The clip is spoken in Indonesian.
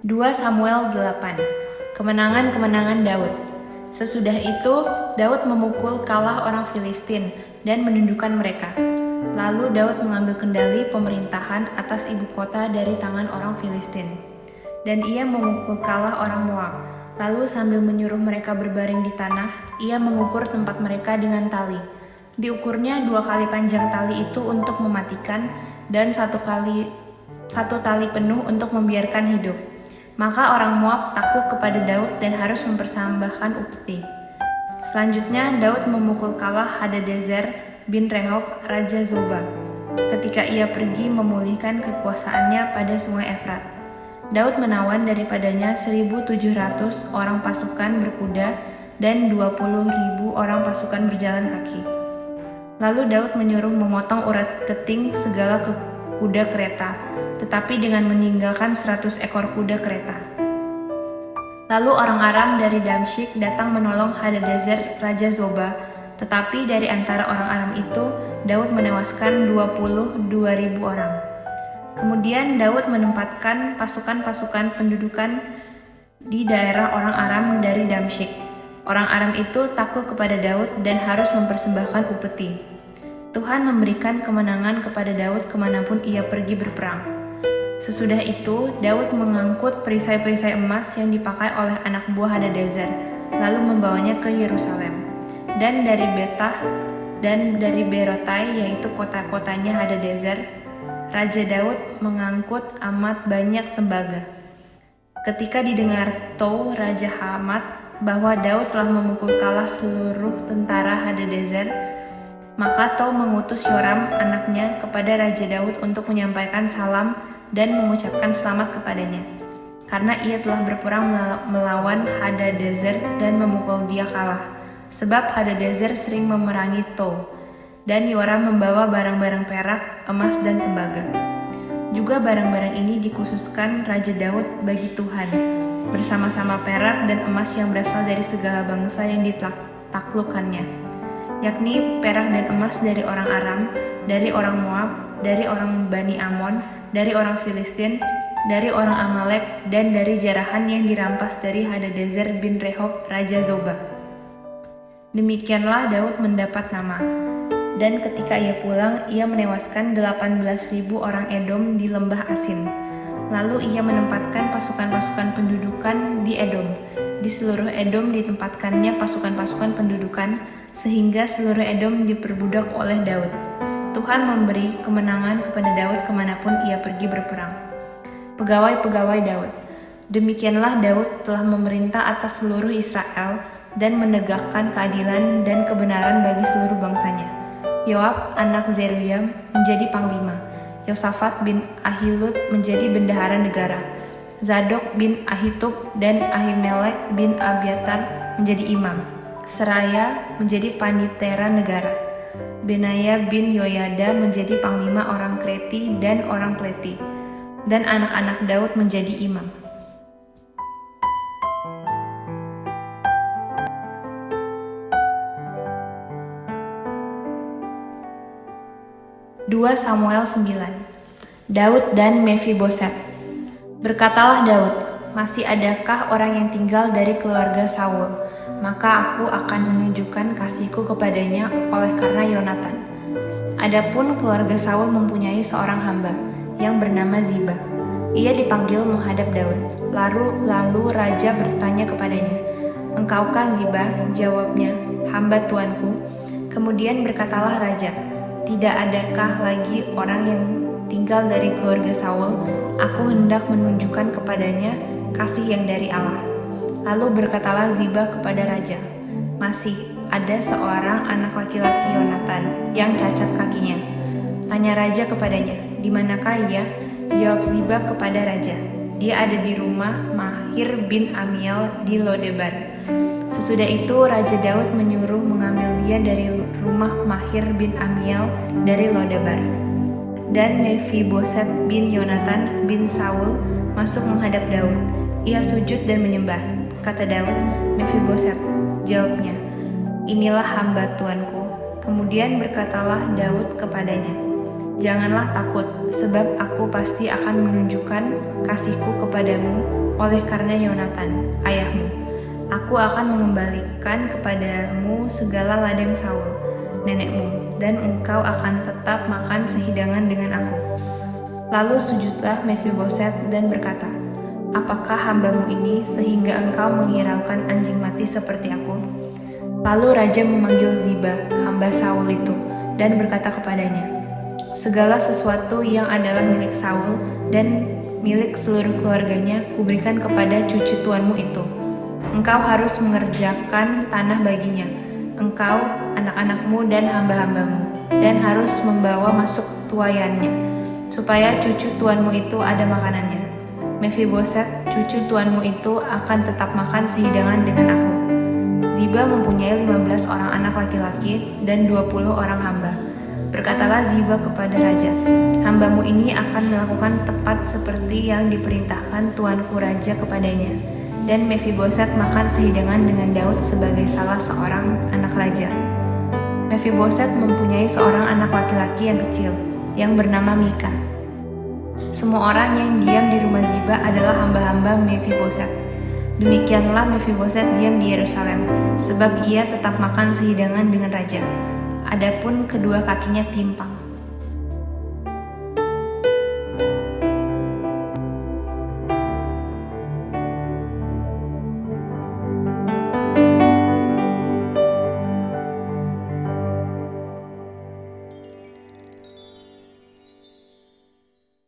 2 Samuel 8. Kemenangan-kemenangan Daud. Sesudah itu, Daud memukul kalah orang Filistin dan menundukkan mereka. Lalu Daud mengambil kendali pemerintahan atas ibu kota dari tangan orang Filistin. Dan ia memukul kalah orang Moab. Lalu sambil menyuruh mereka berbaring di tanah, ia mengukur tempat mereka dengan tali. Diukurnya 2 kali panjang tali itu untuk mematikan dan 1 tali penuh untuk membiarkan hidup. Maka orang Moab takluk kepada Daud dan harus mempersembahkan upeti. Selanjutnya Daud memukul kalah Hadadezer bin Rehob, Raja Zobah, ketika ia pergi memulihkan kekuasaannya pada sungai Efrat. Daud menawan daripadanya 1.700 orang pasukan berkuda dan 20.000 orang pasukan berjalan kaki. Lalu Daud menyuruh memotong urat keting segala kuda kereta, tetapi dengan meninggalkan 100 ekor kuda kereta. Lalu orang Aram dari Damsyik datang menolong Hadadezer Raja Zobah, tetapi dari antara orang Aram itu Daud menewaskan 22.000 orang. Kemudian Daud menempatkan pasukan-pasukan pendudukan di daerah orang Aram dari Damsyik. Orang Aram itu takluk kepada Daud dan harus mempersembahkan upeti. Tuhan memberikan kemenangan kepada Daud kemanapun ia pergi berperang. Sesudah itu, Daud mengangkut perisai-perisai emas yang dipakai oleh anak buah Hadadezer, lalu membawanya ke Yerusalem. Dan dari Betah dan dari Berotai, yaitu kota-kotanya Hadadezer, Raja Daud mengangkut amat banyak tembaga. Ketika didengar Tou, Raja Hamat, bahwa Daud telah memukul kalah seluruh tentara Hadadezer, maka Tou mengutus Yoram anaknya kepada Raja Daud untuk menyampaikan salam dan mengucapkan selamat kepadanya, karena ia telah berperang melawan Hadadezer dan memukul dia kalah, sebab Hadadezer sering memerangi Tou. Dan Yoram membawa barang-barang perak, emas, dan tembaga. Juga barang-barang ini dikhususkan Raja Daud bagi Tuhan, bersama-sama perak dan emas yang berasal dari segala bangsa yang ditaklukkannya, yakni perak dan emas dari orang Aram, dari orang Moab, dari orang Bani Amon, dari orang Filistin, dari orang Amalek, dan dari jarahan yang dirampas dari Hadadezer bin Rehob, Raja Zobah. Demikianlah Daud mendapat nama. Dan ketika ia pulang, ia menewaskan 18.000 orang Edom di lembah Asin. Lalu ia menempatkan pasukan-pasukan pendudukan di Edom. Di seluruh Edom ditempatkannya pasukan-pasukan pendudukan, sehingga seluruh Edom diperbudak oleh Daud. Tuhan memberi kemenangan kepada Daud kemanapun ia pergi berperang. Pegawai-pegawai Daud. Demikianlah Daud telah memerintah atas seluruh Israel dan menegakkan keadilan dan kebenaran bagi seluruh bangsanya. Yoab anak Zeruya menjadi panglima, Yosafat bin Ahilud menjadi bendahara negara, Zadok bin Ahitub dan Ahimelek bin Abiatar menjadi imam, Seraya menjadi panitera negara, Benaya bin Yoyada menjadi panglima orang Kreti dan orang Pleti, dan anak-anak Daud menjadi imam. Dua Samuel 9. Daud dan Mefiboset. Berkatalah Daud, masih adakah orang yang tinggal dari keluarga Saul? Maka aku akan menunjukkan kasihku kepadanya oleh karena Yonatan. Adapun keluarga Saul mempunyai seorang hamba yang bernama Ziba. Ia dipanggil menghadap Daud. Lalu raja bertanya kepadanya, "Engkaukah Ziba?" Jawabnya, "Hamba tuanku." Kemudian berkatalah raja, "Tidak adakah lagi orang yang tinggal dari keluarga Saul? Aku hendak menunjukkan kepadanya kasih yang dari Allah." Lalu berkatalah Ziba kepada raja, "Masih ada seorang anak laki-laki Yonatan yang cacat kakinya." Tanya raja kepadanya, "Di manakah ia?" Jawab Ziba kepada raja, "Dia ada di rumah Mahir bin Amiel di Lodebar." Sesudah itu Raja Daud menyuruh mengambil dia dari rumah Mahir bin Amiel dari Lodebar. Dan Mefiboset bin Yonatan bin Saul masuk menghadap Daud. Ia sujud dan menyembah. Kata Daud, "Mefiboset." Jawabnya, "Inilah hamba tuanku." Kemudian berkatalah Daud kepadanya, "Janganlah takut, sebab aku pasti akan menunjukkan kasihku kepadamu oleh karena Yonatan, ayahmu. Aku akan mengembalikan kepadamu segala ladang Saul, nenekmu, dan engkau akan tetap makan sehidangan dengan aku." Lalu sujudlah Mefiboset dan berkata, "Apakah hambamu ini sehingga engkau menghiraukan anjing mati seperti aku?" Lalu raja memanggil Ziba, hamba Saul itu, dan berkata kepadanya, "Segala sesuatu yang adalah milik Saul dan milik seluruh keluarganya kuberikan kepada cucu tuanmu itu. Engkau harus mengerjakan tanah baginya, engkau, anak-anakmu dan hamba-hambamu, dan harus membawa masuk tuayannya, supaya cucu tuanmu itu ada makanannya. Mefiboset, cucu tuanmu itu akan tetap makan sehidangan dengan aku." Ziba mempunyai 15 orang anak laki-laki dan 20 orang hamba. Berkatalah Ziba kepada raja, "Hambamu ini akan melakukan tepat seperti yang diperintahkan tuanku raja kepadanya." Dan Mefiboset makan sehidangan dengan Daud sebagai salah seorang anak raja. Mefiboset mempunyai seorang anak laki-laki yang kecil, yang bernama Mika. Semua orang yang diam di rumah Ziba adalah hamba-hamba Mefiboset. Demikianlah Mefiboset diam di Yerusalem, sebab ia tetap makan sehidangan dengan raja. Adapun kedua kakinya timpang.